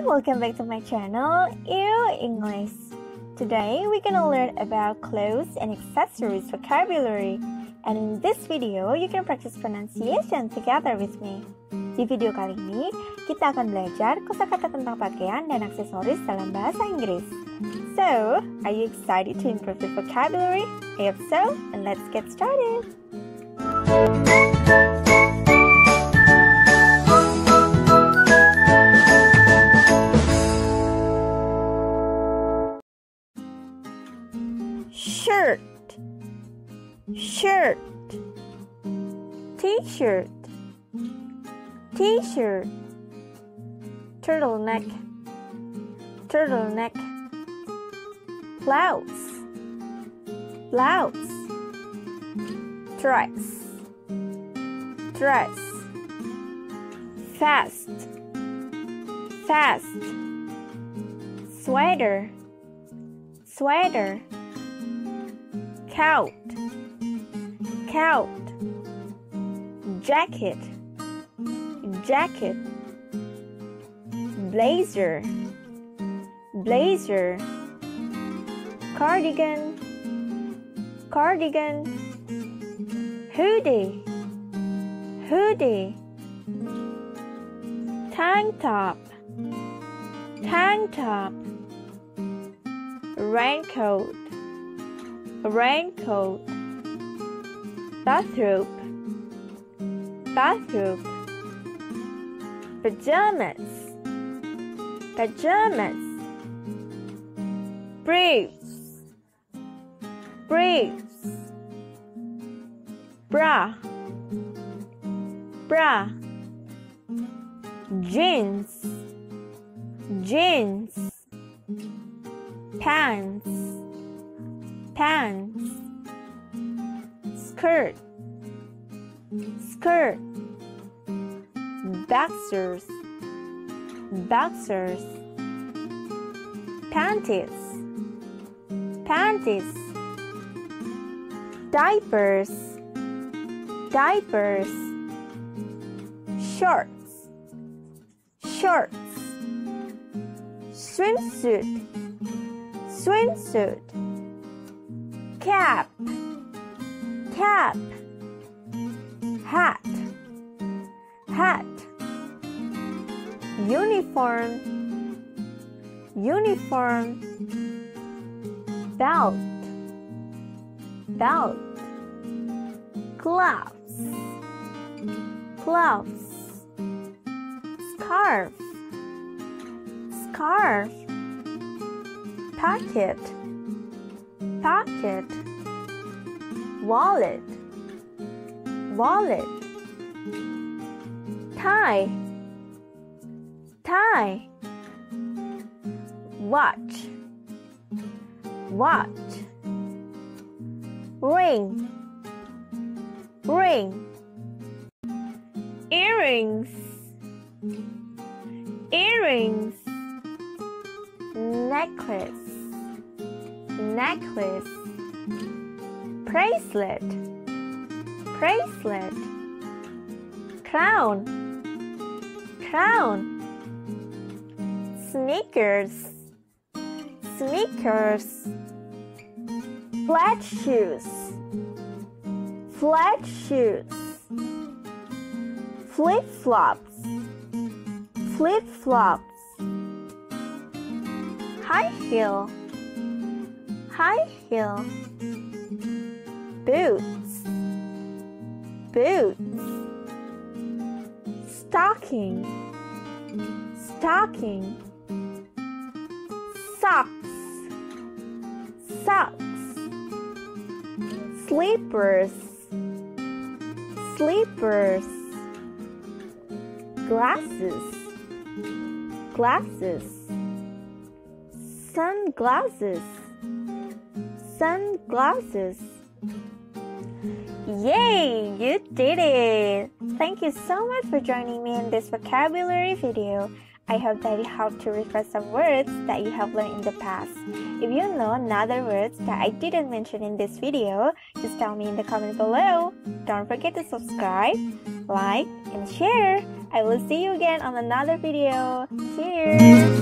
welcome back to my channel, English. Today we're gonna learn about clothes and accessories vocabulary. And in this video, you can practice pronunciation together with me. Di video kali ini, kita akan belajar kosakata tentang pakaian dan aksesoris dalam bahasa Inggris. So, are you excited to improve your vocabulary? If so, then let's get started. Shirt, shirt, t-shirt, t-shirt, turtleneck, turtleneck, blouse, blouse, dress, dress, fast, fast, sweater, sweater, coat, coat, jacket, jacket, blazer, blazer, cardigan, cardigan, hoodie, hoodie, tank top, tank top, raincoat, raincoat, bathrobe, bathrobe, pajamas, pajamas, briefs, briefs, bra, bra, jeans, jeans, pants, pants, skirt, skirt, boxers, boxers, panties, panties, diapers, diapers, shorts, shorts, swimsuit, swimsuit, cap, cap, hat, hat, uniform, uniform, belt, belt, gloves, gloves, scarf, scarf, pocket, pocket, wallet, wallet, tie, tie, watch, watch, ring, ring, earrings, earrings, necklace, necklace, bracelet, bracelet, crown, crown, sneakers, sneakers, flat shoes, flat shoes, flip-flops, flip-flops, high heel, high heel, boots, boots, stocking, stocking, socks, socks, slippers, slippers, glasses, glasses, sunglasses, sunglasses. Yay! You did it! Thank you so much for joining me in this vocabulary video. I hope that it helped to refresh some words that you have learned in the past. If you know another words that I didn't mention in this video, just tell me in the comment below. Don't forget to subscribe, like, and share. I will see you again on another video. Cheers!